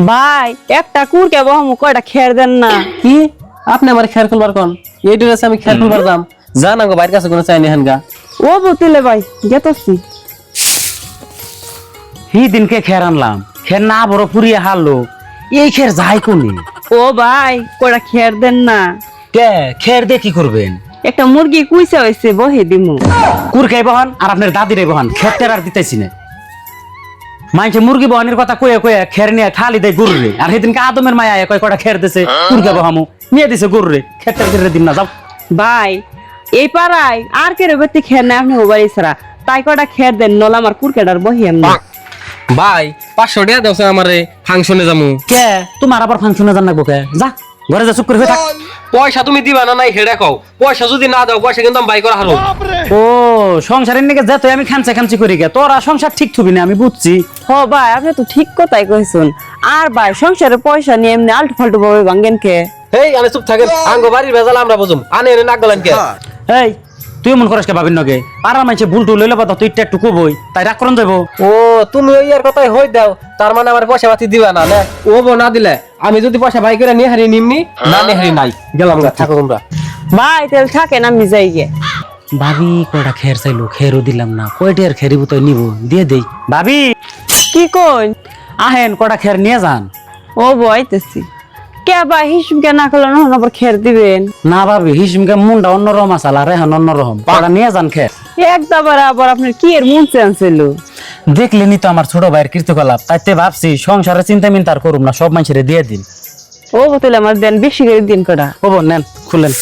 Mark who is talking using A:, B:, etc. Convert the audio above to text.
A: ভাই একটা কুরকে বহমু কয়টা খের দেন না।
B: কি আপনি আমার খেয়ার খুলবার কোন এই ড্রেসে আমি খেয়ার খুলবার দাম জান আঙ্গো বাইরের কাছে কোনো চাইনি হানগা
A: ও বতিলে ভাই গেতাছি।
C: হি দিনকে খের আনলাম, খের না বড় পুরিয়ে হারলো, এই খের যাই কোনি।
A: ও ভাই কয়টা খের দেন না।
C: কে খের দিয়ে কি করবেন?
A: একটা মুরগি কুইসা হইছে বহে দিমু।
C: কুরকাই বহান আর আপনার দাদিরে বহান, খের টের আর দিতেছি না। মাইছে মুরগি বহানের কথা কয়ে কয়ে খের নিয়ে খালি দেয় গরুরে, আর সেদিনকে আদমের মায়া কয় কটা খের দিছে কুরকা বহামু নিয়ে দিছে গরুরে, খের টের করে দিন না যাও।
A: ভাই এই পাড়ায় আর কেরে বেতি খের নাই আপনি হবাই ছাড়া, তাই কয়টা খের দেন নলা আমার কুরকেটার বহিয়াম না।
B: ভাই 500 টাকা দেওছে আমারে ফাংশনে যামু
C: কে তোমার আবার ফাংশনে জান লাগবো কে? যা ঘরে যা চুপ করে হয়ে থাক।
B: পয়সা তুমি দিবা না নাই হেডা কও পয়সা যদি না দাও পয়সা কিন্তু আমি বাই করা হারো
C: ও সংসারের নিকে যেত আমি খানছে খানছি করি গে, তোরা সংসার ঠিক থুবি না আমি বুঝছি।
A: হ ভাই আপনি তো ঠিক কথাই কইছেন। আর ভাই সংসারে পয়সা নিয়ে এমনি আলটু ফালটু ভাবে ভাঙ্গেন কে?
B: এই আনে চুপ থাকেন আঙ্গো বাড়ির ভেজাল আমরা বুঝুম আনে এনে নাক গলান কে
C: এই তুই মন করিস কে ভাবিন নগে, পাড়ার মাইছে ভুল টুল লইলে বাদ তুই একটু কবই তাই রাগ করন যাবো।
B: ও তুমি ওই আর কথাই হই দাও তার মানে আমার পয়সা পাতি দিবা না না ও বো না দিলে আমি যদি পয়সা বাই করে নিয়ে হারি নিমনি না নিয়ে হারি নাই গেলাম গা থাকো তোমরা
A: ভাই তেল থাকেন আমি যাই গে।
C: ভাবি কয়টা খের চাইলো, খেরও দিলাম না, কয়টার খেরিব তো নিব দিয়ে দেই। ভাবি
A: কি কই?
C: আহেন কয়টা খের নিয়ে যান।
A: ও বইতেছি কে ভাই হিসুম কে না করলে না আবার খের দিবেন
C: না ভাবি হিসিমকে মুন্ডা অন্যরকম আসাল আর এখন অন্যরকম, কয়টা নিয়ে যান খের।
A: একদাবার আবার আপনার কি এর মন চাইছিল?
C: দেখলেনি তো আমার ছোট ভাইয়ের কীর্তিকলাপ, তাইতে ভাবছি সংসারে চিন্তা মিন্তার করুম না, সব মানুষের দিয়ে দিন।
A: ও তাহলে আমার দেন বেশি করে দিন কটা।
C: ও নেন খুলেন।